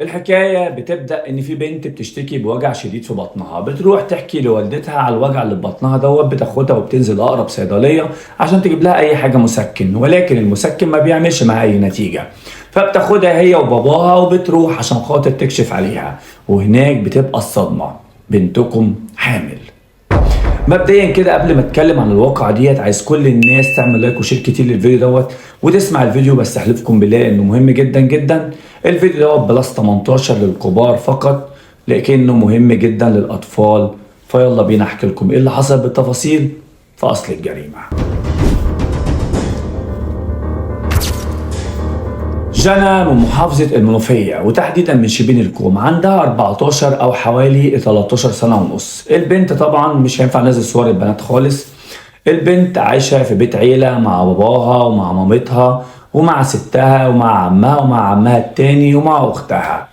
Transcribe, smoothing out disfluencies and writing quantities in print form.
الحكاية بتبدأ إن في بنت بتشتكي بوجع شديد في بطنها، بتروح تحكي لوالدتها على الوجع اللي في بطنها دوت، بتاخدها وبتنزل أقرب صيدلية عشان تجيب لها أي حاجة مسكن، ولكن المسكن ما بيعملش معاها أي نتيجة. فبتاخدها هي وباباها وبتروح عشان خاطر تكشف عليها، وهناك بتبقى الصدمة: بنتكم حامل. مبدئيا كده قبل ما اتكلم عن الواقعة ديت، عايز كل الناس تعمل لايك وشير كتير للفيديو دوت وتسمع الفيديو، بس احلفكم بالله انه مهم جدا جدا. الفيديو دوت بلس 18 للكبار فقط، لكنه مهم جدا للاطفال. فيلا بينا احكي لكم ايه اللي حصل بالتفاصيل في اصل الجريمة. جنى من محافظة المنوفية وتحديدا من شبين الكوم، عندها 14 أو حوالي 13 سنة ونص. البنت طبعا مش هينفع ننزل صور البنات خالص. البنت عايشة في بيت عيلة مع باباها ومع مامتها ومع ستها ومع عمها ومع عمها التاني ومع أختها.